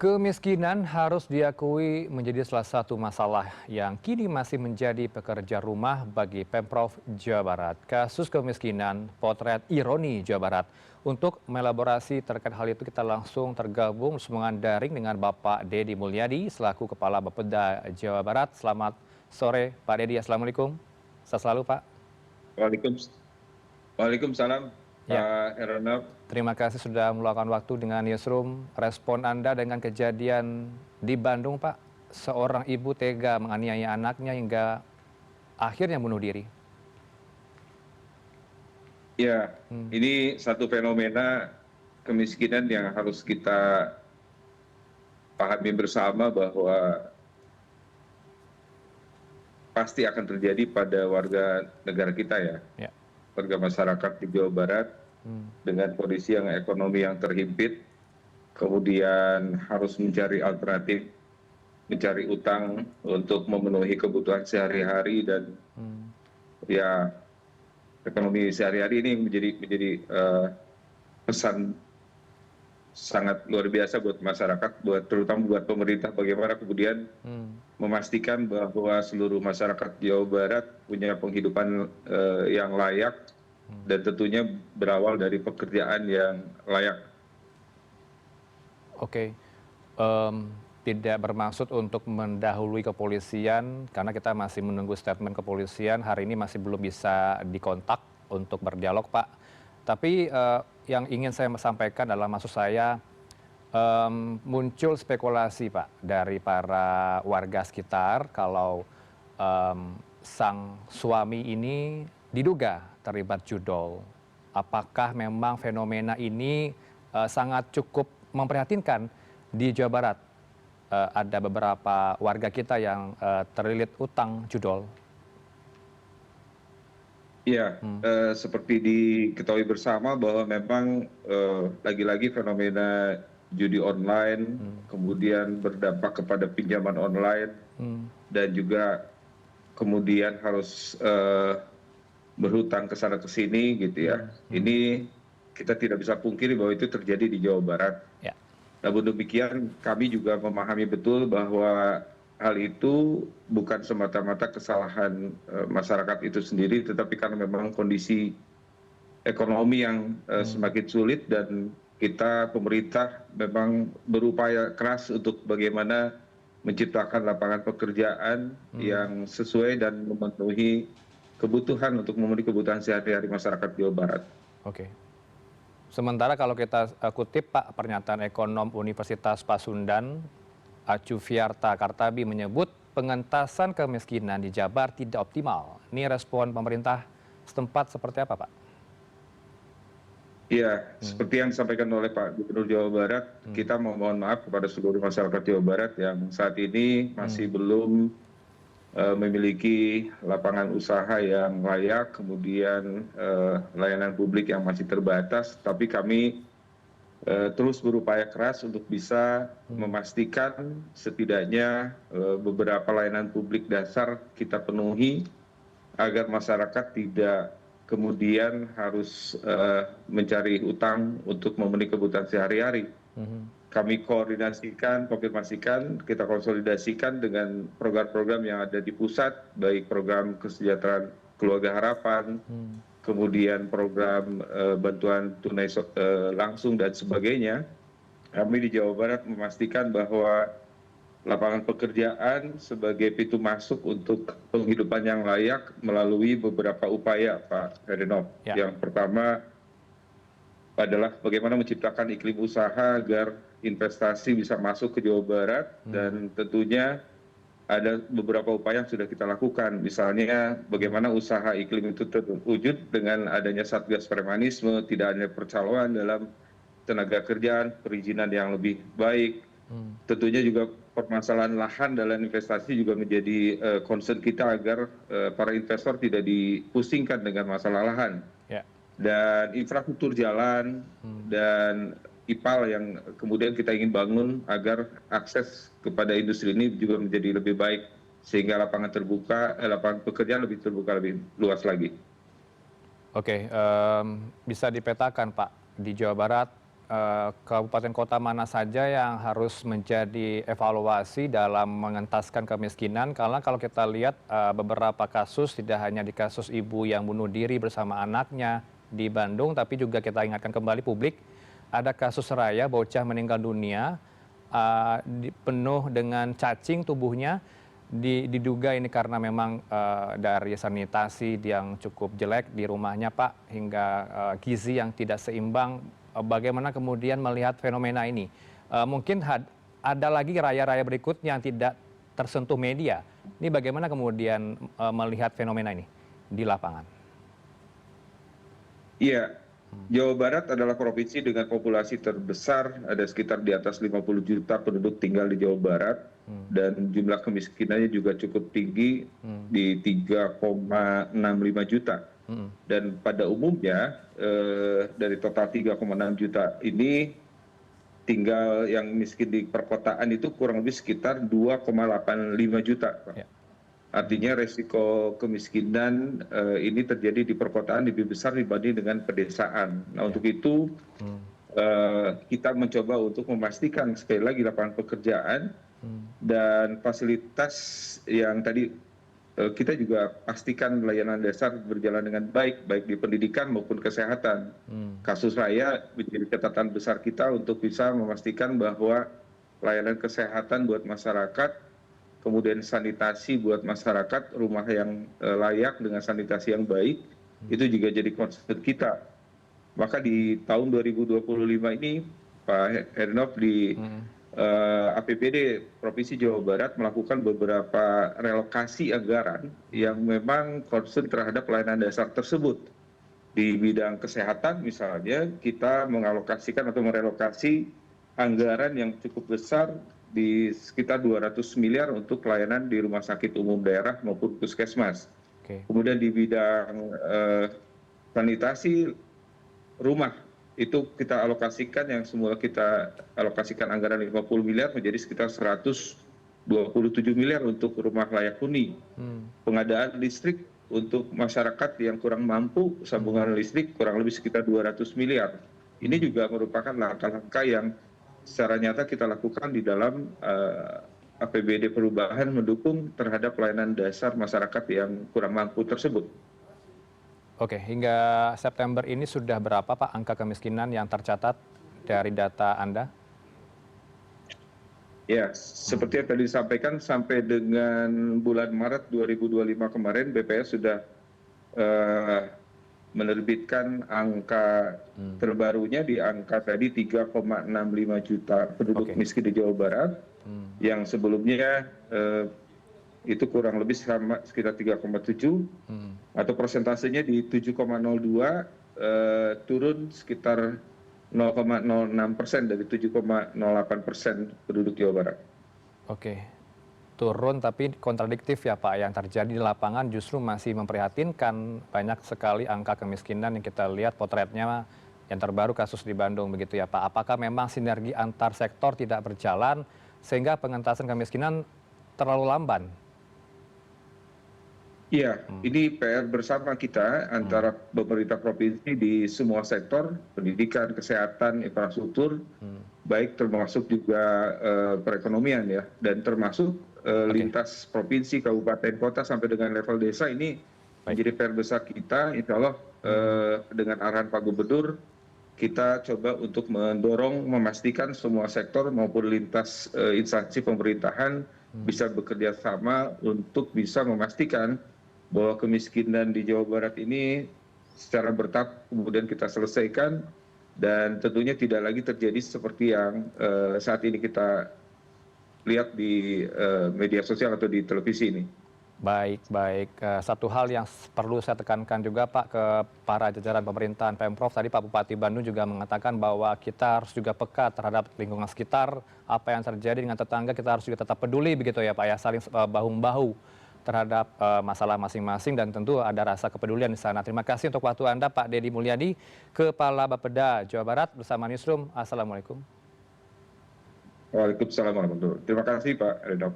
Kemiskinan harus diakui menjadi salah satu masalah yang kini masih menjadi pekerjaan rumah bagi Pemprov Jawa Barat. Kasus kemiskinan, potret ironi Jawa Barat. Untuk melaborasi terkait hal itu kita langsung tergabung semuanya daring dengan Bapak Dedi Mulyadi selaku Kepala Bapeda Jawa Barat. Selamat sore Pak Dedi, Assalamualaikum. Sehat selalu Pak. Waalaikumsalam Ya. Pak Heranov. Terima kasih sudah meluangkan waktu dengan Newsroom. Respon Anda dengan kejadian di Bandung, Pak. Seorang ibu tega menganiaya anaknya hingga akhirnya bunuh diri. Ya, ini satu fenomena kemiskinan yang harus kita pahami bersama bahwa pasti akan terjadi pada warga negara kita ya. Warga masyarakat di Jawa Barat dengan kondisi yang ekonomi yang terhimpit, kemudian harus mencari alternatif, mencari utang untuk memenuhi kebutuhan sehari-hari dan ya ekonomi sehari-hari ini menjadi pesan sangat luar biasa buat masyarakat, terutama buat pemerintah bagaimana kemudian memastikan bahwa seluruh masyarakat Jawa Barat punya penghidupan yang layak dan tentunya berawal dari pekerjaan yang layak. Oke, tidak bermaksud untuk mendahului kepolisian karena kita masih menunggu statement kepolisian. Hari ini masih belum bisa dikontak untuk berdialog, Pak. Tapi yang ingin saya sampaikan adalah maksud saya muncul spekulasi, Pak, dari para warga sekitar kalau sang suami ini diduga terlibat judol. Apakah memang fenomena ini sangat cukup memprihatinkan di Jawa Barat? Ada beberapa warga kita yang terlilit utang judol. Ya, seperti diketahui bersama bahwa memang lagi-lagi fenomena judi online, kemudian berdampak kepada pinjaman online, dan juga kemudian harus berhutang ke sana ke sini gitu ya. Ini kita tidak bisa pungkiri bahwa itu terjadi di Jawa Barat. Namun demikian kami juga memahami betul bahwa hal itu bukan semata-mata kesalahan masyarakat itu sendiri, tetapi karena memang kondisi ekonomi yang semakin sulit dan kita pemerintah memang berupaya keras untuk bagaimana menciptakan lapangan pekerjaan yang sesuai dan memenuhi kebutuhan untuk memenuhi kebutuhan sehari-hari masyarakat Jawa Barat. Oke. Sementara kalau kita kutip Pak, pernyataan ekonom Universitas Pasundan, Acu Fiarta Kartabi menyebut pengentasan kemiskinan di Jabar tidak optimal. Ini respon pemerintah setempat seperti apa, Pak? Iya, seperti yang disampaikan oleh Pak Gubernur Jawa Barat, kita memohon maaf kepada seluruh masyarakat Jawa Barat yang saat ini masih belum memiliki lapangan usaha yang layak, kemudian layanan publik yang masih terbatas, tapi kami terus berupaya keras untuk bisa memastikan setidaknya beberapa layanan publik dasar kita penuhi agar masyarakat tidak kemudian harus mencari utang untuk memenuhi kebutuhan sehari-hari. Kami koordinasikan, konfirmasikan, kita konsolidasikan dengan program-program yang ada di pusat, baik program kesejahteraan keluarga harapan, kemudian program bantuan tunai langsung dan sebagainya. Kami di Jawa Barat memastikan bahwa lapangan pekerjaan sebagai pintu masuk untuk penghidupan yang layak melalui beberapa upaya, Pak Heranov. Yang pertama adalah bagaimana menciptakan iklim usaha agar investasi bisa masuk ke Jawa Barat, dan tentunya ada beberapa upaya yang sudah kita lakukan. Misalnya bagaimana usaha iklim itu terwujud dengan adanya Satgas Premanisme, tidak ada percaloan dalam tenaga kerjaan, perizinan yang lebih baik. Tentunya juga permasalahan lahan dalam investasi juga menjadi concern kita agar para investor tidak dipusingkan dengan masalah lahan. Dan infrastruktur jalan dan IPAL yang kemudian kita ingin bangun agar akses kepada industri ini juga menjadi lebih baik sehingga lapangan pekerjaan lebih terbuka, lebih luas lagi. Oke, bisa dipetakan Pak, di Jawa Barat kabupaten kota mana saja yang harus menjadi evaluasi dalam mengentaskan kemiskinan? Karena kalau kita lihat beberapa kasus, tidak hanya di kasus ibu yang bunuh diri bersama anaknya di Bandung, tapi juga kita ingatkan kembali publik, ada kasus Raya bocah meninggal dunia, penuh dengan cacing tubuhnya, diduga ini karena memang dari sanitasi yang cukup jelek di rumahnya Pak, hingga gizi yang tidak seimbang. Bagaimana kemudian melihat fenomena ini? Mungkin ada lagi raya-raya berikutnya yang tidak tersentuh media. Ini bagaimana kemudian melihat fenomena ini di lapangan? Iya, Jawa Barat adalah provinsi dengan populasi terbesar, ada sekitar di atas 50 juta penduduk tinggal di Jawa Barat, dan jumlah kemiskinannya juga cukup tinggi di 3,65 juta. Dan pada umumnya dari total 3,6 juta ini, tinggal yang miskin di perkotaan itu kurang lebih sekitar 2,85 juta. Ya. Artinya resiko kemiskinan ini terjadi di perkotaan lebih besar dibanding dengan pedesaan. Nah, untuk itu kita mencoba untuk memastikan sekali lagi lapangan pekerjaan dan fasilitas yang tadi kita juga pastikan layanan dasar berjalan dengan baik, baik di pendidikan maupun kesehatan. Kasus Raya menjadi catatan besar kita untuk bisa memastikan bahwa layanan kesehatan buat masyarakat, kemudian sanitasi buat masyarakat, rumah yang layak dengan sanitasi yang baik, itu juga jadi concern kita. Maka di tahun 2025 ini, Pak Hernov, di APBD Provinsi Jawa Barat melakukan beberapa relokasi anggaran yang memang concern terhadap pelayanan dasar tersebut. Di bidang kesehatan misalnya, kita mengalokasikan atau merelokasi anggaran yang cukup besar di sekitar 200 miliar untuk pelayanan di rumah sakit umum daerah maupun puskesmas. Kemudian di bidang sanitasi rumah, itu kita alokasikan, yang semula kita alokasikan anggaran 50 miliar menjadi sekitar 127 miliar untuk rumah layak huni. Pengadaan listrik untuk masyarakat yang kurang mampu, sambungan listrik kurang lebih sekitar 200 miliar. Ini juga merupakan langkah-langkah yang secara nyata kita lakukan di dalam APBD perubahan mendukung terhadap pelayanan dasar masyarakat yang kurang mampu tersebut. Oke, hingga September ini sudah berapa Pak angka kemiskinan yang tercatat dari data Anda? Ya, seperti yang tadi disampaikan, sampai dengan bulan Maret 2025 kemarin, BPS sudah menerbitkan angka terbarunya di angka tadi 3,65 juta penduduk miskin di Jawa Barat, yang sebelumnya itu kurang lebih sama sekitar 3,7, atau persentasenya di 7,02, turun sekitar 0,06% dari 7,08% penduduk Jawa Barat. Oke, turun tapi kontradiktif ya Pak, yang terjadi di lapangan justru masih memprihatinkan. Banyak sekali angka kemiskinan yang kita lihat potretnya, yang terbaru kasus di Bandung begitu ya Pak. Apakah memang sinergi antar sektor tidak berjalan sehingga pengentasan kemiskinan terlalu lamban? Iya, ini PR bersama kita antara pemerintah provinsi di semua sektor, pendidikan, kesehatan, infrastruktur, baik termasuk juga perekonomian ya, dan termasuk lintas provinsi, kabupaten, kota sampai dengan level desa. Ini menjadi PR besar kita. Insya Allah dengan arahan Pak Gubernur, kita coba untuk mendorong, memastikan semua sektor maupun lintas instansi pemerintahan bisa bekerja sama untuk bisa memastikan bahwa kemiskinan di Jawa Barat ini secara bertahap kemudian kita selesaikan, dan tentunya tidak lagi terjadi seperti yang saat ini kita lihat di media sosial atau di televisi ini. Baik. Satu hal yang perlu saya tekankan juga Pak ke para jajaran pemerintahan Pemprov, tadi Pak Bupati Bandung juga mengatakan bahwa kita harus juga peka terhadap lingkungan sekitar, apa yang terjadi dengan tetangga kita harus juga tetap peduli begitu ya Pak ya, saling bahu-membahu terhadap masalah masing-masing, dan tentu ada rasa kepedulian di sana. Terima kasih untuk waktu Anda Pak Deddy Mulyadi, Kepala Bapeda Jawa Barat bersama Newsroom. Assalamualaikum. Waalaikumsalam warahmatullahi wabarakatuh. Terima kasih Pak Redop.